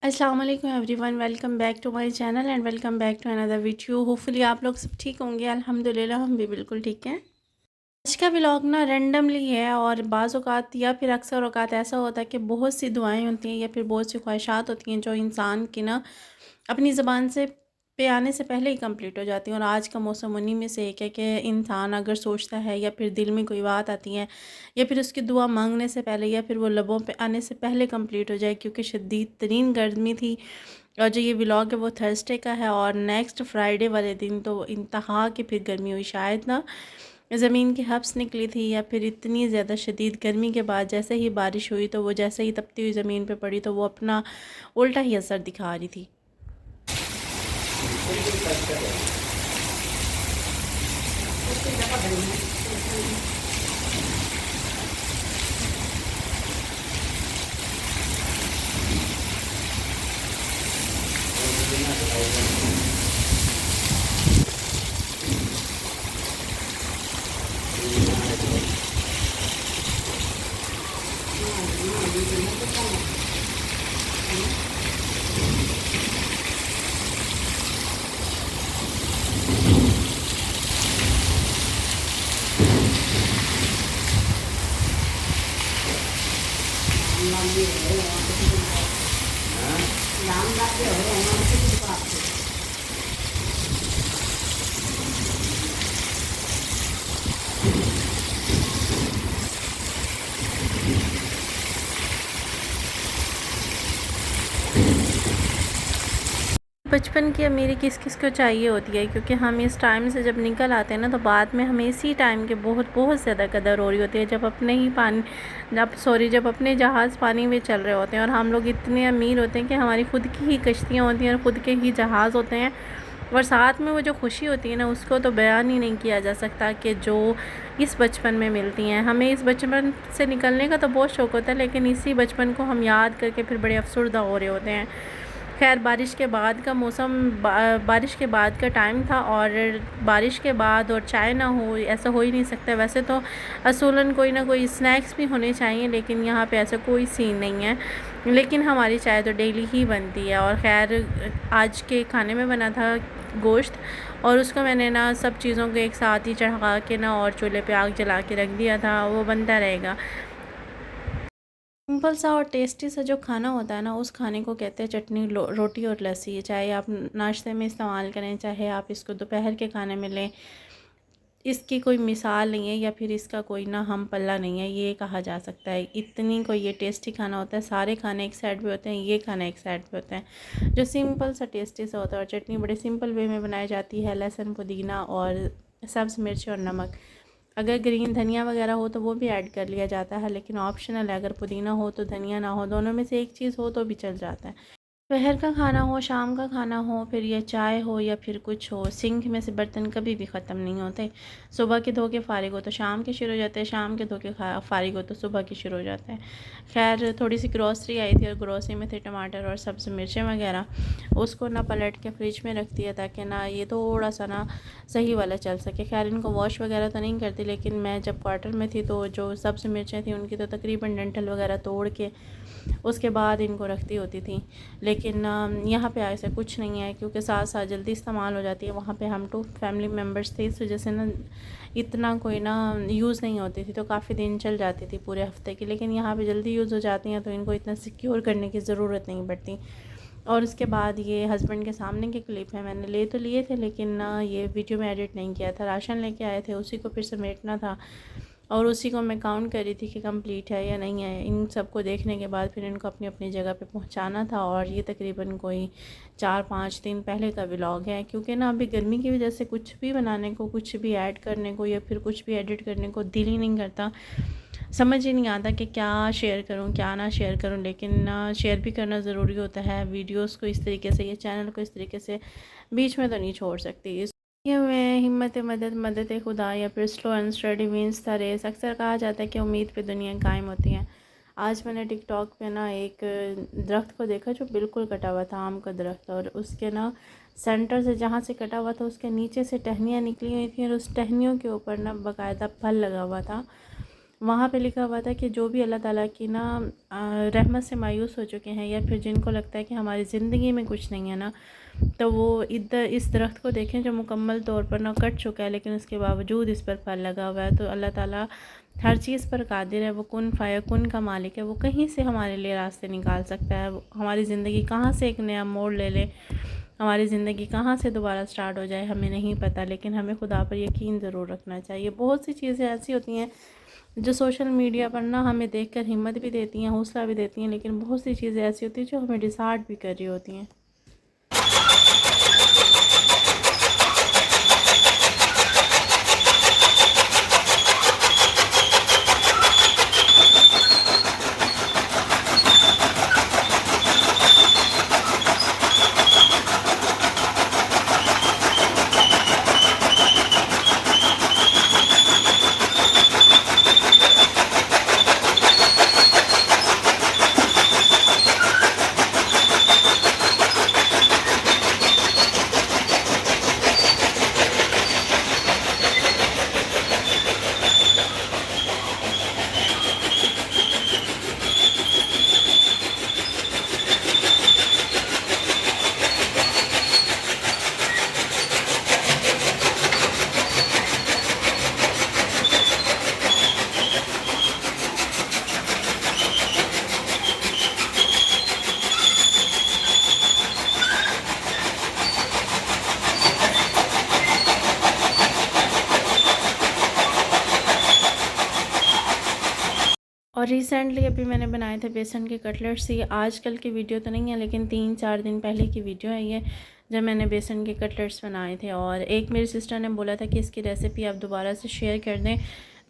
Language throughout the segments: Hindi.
अस्सलाम वालेकुम everyone, welcome back to my channel and welcome back to another video. Hopefully आप लोग सब ठीक होंगे। अल्हम्दुलिल्लाह हम भी बिल्कुल ठीक हैं। आज का व्लॉग ना रैंडमली है और बाज़ औक़ात या फिर अक्सर औक़ात ऐसा होता है कि बहुत सी दुआएं होती हैं या फिर बहुत सी ख्वाहिशात होती हैं जो इंसान की ना अपनी ज़बान से पे आने से पहले ही कंप्लीट हो जाती हैं। और आज का मौसम उन्हीं में से एक है कि इंसान अगर सोचता है या फिर दिल में कोई बात आती है या फिर उसकी दुआ मांगने से पहले या फिर वो लबों पे आने से पहले कंप्लीट हो जाए, क्योंकि शदीद तरीन गर्मी थी। और जो ये व्लॉग है वो थर्सडे का है और नेक्स्ट फ्राइडे वाले दिन तो इंतहा की फिर गर्मी हुई। शायद ना ज़मीन की हब्स निकली थी या फिर इतनी ज़्यादा शदीद गर्मी के बाद जैसे ही बारिश हुई तो वो जैसे ही तपती हुई ज़मीन पे पड़ी तो वो अपना उल्टा ही असर दिखा रही थी। बचपन की अमीरी किस किस को चाहिए होती है, क्योंकि हम इस टाइम से जब निकल आते हैं ना तो बाद में हमें इसी टाइम के बहुत बहुत ज़्यादा कदर हो रही होती है जब जब अपने जहाज़ पानी में चल रहे होते हैं। और हम लोग इतने अमीर होते हैं कि हमारी ख़ुद की ही कश्तियाँ होती हैं और ख़ुद के ही जहाज़ होते हैं। और साथ में वो जो खुशी होती है ना उसको तो बयान ही नहीं किया जा सकता कि जो इस बचपन में मिलती हैं। हमें इस बचपन से निकलने का तो बहुत शौक़ होता है, लेकिन इसी बचपन को हम याद करके फिर बड़े अफसरदा हो रहे होते हैं। खैर, बारिश के बाद का मौसम बारिश के बाद का टाइम था और बारिश के बाद और चाय ना हो ऐसा हो ही नहीं सकता। वैसे तो असूलन कोई ना कोई स्नैक्स भी होने चाहिए, लेकिन यहाँ पे ऐसा कोई सीन नहीं है। लेकिन हमारी चाय तो डेली ही बनती है। और खैर, आज के खाने में बना था गोश्त और उसको मैंने ना सब चीज़ों को एक साथ ही चढ़ा के ना और चूल्हे पे आग जला के रख दिया था, वो बनता रहेगा। सिंपल सा और टेस्टी सा जो खाना होता है ना उस खाने को कहते हैं चटनी रोटी और लस्सी। चाहे आप नाश्ते में इस्तेमाल करें, चाहे आप इसको दोपहर के खाने में लें, इसकी कोई मिसाल नहीं है या फिर इसका कोई ना हम पल्ला नहीं है, ये कहा जा सकता है। इतनी कोई ये टेस्टी खाना होता है। सारे खाने एक साइड पे होते हैं, ये खाना एक साइड पे होता है जो सिंपल सा टेस्टी सा होता है। और चटनी बड़े सिंपल वे में बनाई जाती है, लहसुन, पुदीना और सब्ज़ मिर्च और नमक। अगर ग्रीन धनिया वगैरह हो तो वो भी ऐड कर लिया जाता है, लेकिन ऑप्शनल है। अगर पुदीना हो तो धनिया ना हो, दोनों में से एक चीज़ हो तो भी चल जाता है। दोपहर का खाना हो, शाम का खाना हो, फिर ये चाय हो या फिर कुछ हो, सिंक में से बर्तन कभी भी ख़त्म नहीं होते। सुबह के धो के फ़ारिग हो तो शाम के शुरू हो जाते हैं, शाम के धो के फ़ारिग हो तो सुबह के शुरू हो जाते हैं। खैर, थोड़ी सी ग्रॉसरी आई थी और ग्रॉसरी में थे टमाटर और सब्ज़ मिर्चें वगैरह। उसको ना पलट के फ्रिज में रख दिया ताकि ना ये थोड़ा सा ना सही वाला चल सके। खैर, इनको वॉश वगैरह तो नहीं करती, लेकिन मैं जब क्वार्टर में थी तो जो सब्ज़ मिर्चें थी उनकी तो तकरीबन डंठल वगैरह तोड़ के उसके बाद इनको रखती होती थी। लेकिन यहाँ पे ऐसा कुछ नहीं है, क्योंकि साथ साथ जल्दी इस्तेमाल हो जाती है। वहाँ पे हम 2 फैमिली मेम्बर्स थे, इस वजह से ना इतना कोई ना यूज़ नहीं होती थी, तो काफ़ी दिन चल जाती थी पूरे हफ्ते की। लेकिन यहाँ पे जल्दी यूज़ हो जाती हैं तो इनको इतना सिक्योर करने की ज़रूरत नहीं पड़ती। और उसके बाद ये हस्बैंड के सामने के क्लिप है, मैंने ले तो लिए थे लेकिन ना ये वीडियो में एडिट नहीं किया था। राशन लेके आए थे, उसी को फिर समेटना था और उसी को मैं काउंट कर रही थी कि कंप्लीट है या नहीं है। इन सब को देखने के बाद फिर इनको अपनी अपनी जगह पे पहुंचाना था। और ये तकरीबन कोई 4-5 दिन पहले का व्लॉग है, क्योंकि ना अभी गर्मी की वजह से कुछ भी बनाने को, कुछ भी ऐड करने को या फिर कुछ भी एडिट करने को दिल ही नहीं करता। समझ ही नहीं आता कि क्या शेयर करूं क्या ना शेयर करूं, लेकिन ना शेयर भी करना ज़रूरी होता है। वीडियोज़ को इस तरीके से, ये चैनल को इस तरीके से बीच में तो नहीं छोड़ सकती। ये मैं हिम्मत मदद मदद खुदा या फिर slow and study means the race. अक्सर कहा जाता है कि उम्मीद पे दुनिया कायम होती है। आज मैंने टिकटॉक पे ना एक दरख्त को देखा जो बिल्कुल कटा हुआ था, आम का दरख्त, और उसके ना सेंटर से जहाँ से कटा हुआ था उसके नीचे से टहनियाँ निकली हुई थी और उस टहनियों के ऊपर ना बाकायदा फल लगा हुआ था। वहाँ पे लिखा हुआ था कि जो भी अल्लाह ताला की ना रहमत से मायूस हो चुके हैं या फिर जिनको लगता है कि हमारी ज़िंदगी में कुछ नहीं है ना, तो वो इधर इस दरख्त को देखें जो मुकम्मल तौर पर ना कट चुका है लेकिन उसके बावजूद इस पर फल लगा हुआ है। तो अल्लाह ताला हर चीज़ पर कादिर है, वो कुन फ़ाया कुन का मालिक है, वो कहीं से हमारे लिए रास्ते निकाल सकता है। हमारी ज़िंदगी कहाँ से एक नया मोड़ ले ले, हमारी ज़िंदगी कहाँ से दोबारा स्टार्ट हो जाए हमें नहीं पता, लेकिन हमें खुदा पर यकीन ज़रूर रखना चाहिए। बहुत सी चीज़ें ऐसी होती हैं जो सोशल मीडिया पर ना हमें देखकर हिम्मत भी देती हैं, हौसला भी देती हैं, लेकिन बहुत सी चीज़ें ऐसी होती हैं जो हमें डिसहार्ट भी कर रही होती हैं। और रिसेंटली अभी मैंने बनाए थे बेसन के कटलेट्स। ये आजकल की वीडियो तो नहीं है लेकिन 3-4 दिन पहले की वीडियो है ये, जब मैंने बेसन के कटलेट्स बनाए थे। और एक मेरी सिस्टर ने बोला था कि इसकी रेसिपी आप दोबारा से शेयर कर दें,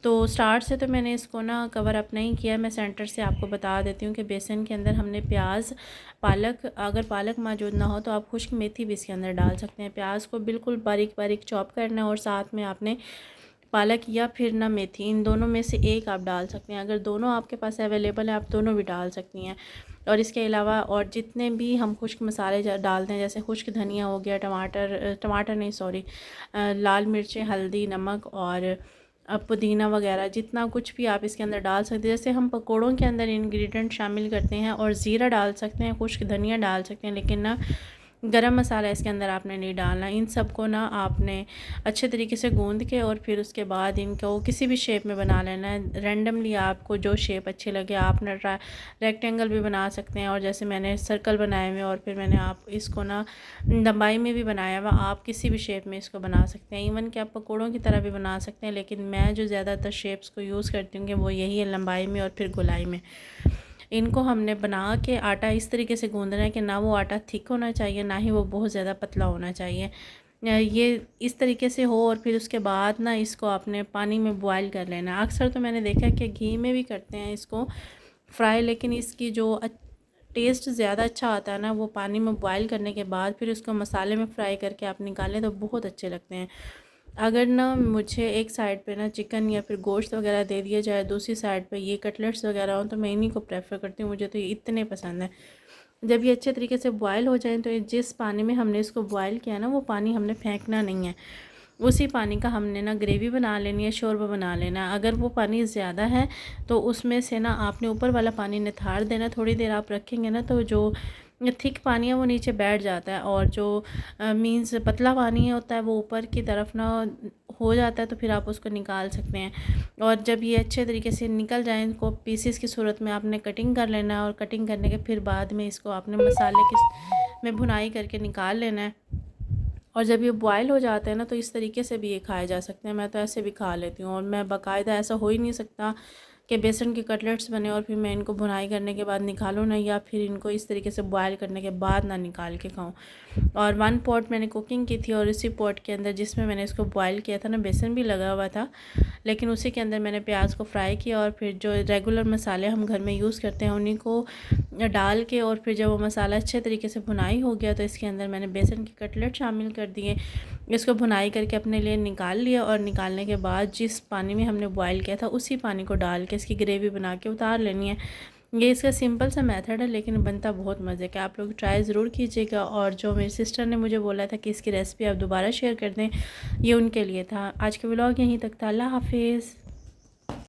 तो स्टार्ट से तो मैंने इसको ना कवर अप नहीं किया। मैं सेंटर से आपको बता देती हूँ कि बेसन के अंदर हमने प्याज, पालक, अगर पालक मौजूद ना हो तो आप खुश्क मेथी भी इसके अंदर डाल सकते हैं। प्याज को बिल्कुल बारीक बारीक चॉप करना है और साथ में आपने पालक या फिर ना मेथी, इन दोनों में से एक आप डाल सकते हैं। अगर दोनों आपके पास अवेलेबल है आप दोनों भी डाल सकती हैं। और इसके अलावा और जितने भी हम खुश्क मसाले डालते हैं, जैसे खुश्क धनिया हो गया, टमाटर नहीं सॉरी, लाल मिर्चें, हल्दी, नमक और पुदीना वगैरह, जितना कुछ भी आप इसके अंदर डाल सकते हैं। जैसे हम पकोड़ों के अंदर इंग्रेडिएंट शामिल करते हैं, और ज़ीरा डाल सकते हैं, खुश्क धनिया डाल सकते हैं, लेकिन ना गरम मसाला इसके अंदर आपने नहीं डालना। इन सब को ना आपने अच्छे तरीके से गूंद के और फिर उसके बाद इनको किसी भी शेप में बना लेना है। रैंडमली आपको जो शेप अच्छी लगे, आपने रेक्टेंगल भी बना सकते हैं, और जैसे मैंने सर्कल बनाए हुए और फिर मैंने आप इसको ना लंबाई में भी बनाया हुआ, आप किसी भी शेप में इसको बना सकते हैं। इवन कि आप पकौड़ों की तरह भी बना सकते हैं, लेकिन मैं जो ज़्यादातर शेप्स को यूज़ करती हूँ कि वो यही है, लंबाई में और फिर गोलाई में। इनको हमने बना के आटा इस तरीके से गूंदना है कि ना वो आटा थिक होना चाहिए, ना ही वो बहुत ज़्यादा पतला होना चाहिए। ये इस तरीके से हो, और फिर उसके बाद ना इसको आपने पानी में बॉयल कर लेना है। अक्सर तो मैंने देखा कि घी में भी करते हैं इसको फ्राई, लेकिन इसकी जो टेस्ट ज़्यादा अच्छा आता है ना, वो पानी में बॉयल करने के बाद फिर उसको मसाले में फ्राई करके आप निकालें तो बहुत अच्छे लगते हैं। अगर ना मुझे एक साइड पे ना चिकन या फिर गोश्त वगैरह दे दिया जाए, दूसरी साइड पे ये कटलेट्स वगैरह हो, तो मैं इन्हीं को प्रेफर करती हूँ। मुझे तो ये इतने पसंद है। जब ये अच्छे तरीके से बॉयल हो जाए, तो ये जिस पानी में हमने इसको बॉयल किया ना, वो पानी हमने फेंकना नहीं है। उसी पानी का हमने ना ग्रेवी बना लेनी है, शोरबा बना लेना है। अगर वो पानी ज़्यादा है तो उसमें से ना आपने ऊपर वाला पानी निथार देना। थोड़ी देर आप रखेंगे ना तो जो थिक पानी है वो नीचे बैठ जाता है, और जो मीन्स पतला पानी होता है वो ऊपर की तरफ ना हो जाता है, तो फिर आप उसको निकाल सकते हैं। और जब ये अच्छे तरीके से निकल जाए, इनको पीसेस की सूरत में आपने कटिंग कर लेना है, और कटिंग करने के फिर बाद में इसको आपने मसाले के में भुनाई करके निकाल लेना है। और जब ये बॉयल हो जाते हैं ना, तो इस तरीके से भी ये खाए जा सकते हैं। मैं तो ऐसे भी खा लेती हूँ, और मैं बाकायदा ऐसा हो ही नहीं सकता कि बेसन के कटलेट्स बने और फिर मैं इनको भुनाई करने के बाद निकालूँ ना, या फिर इनको इस तरीके से बॉयल करने के बाद ना निकाल के खाऊँ। और 1 पॉट मैंने कुकिंग की थी, और इसी पॉट के अंदर जिसमें मैंने इसको बॉयल किया था ना, बेसन भी लगा हुआ था, लेकिन उसी के अंदर मैंने प्याज को फ्राई किया, और फिर जो रेगुलर मसाले हम घर में यूज़ करते हैं उन्हीं को डाल के, और फिर जब वो मसाला अच्छे तरीके से भुनाई हो गया, तो इसके अंदर मैंने बेसन के कटलेट शामिल कर दिए। इसको भुनाई करके अपने लिए निकाल लिया, और निकालने के बाद जिस पानी में हमने बॉयल किया था उसी पानी को डाल के इसकी ग्रेवी बना के उतार लेनी है। ये इसका सिंपल सा मेथड है, लेकिन बनता बहुत मज़े का। आप लोग ट्राई ज़रूर कीजिएगा। और जो मेरी सिस्टर ने मुझे बोला था कि इसकी रेसिपी आप दोबारा शेयर कर दें, ये उनके लिए था। आज का व्लॉग यहीं तक था। अल्लाह हाफिज़।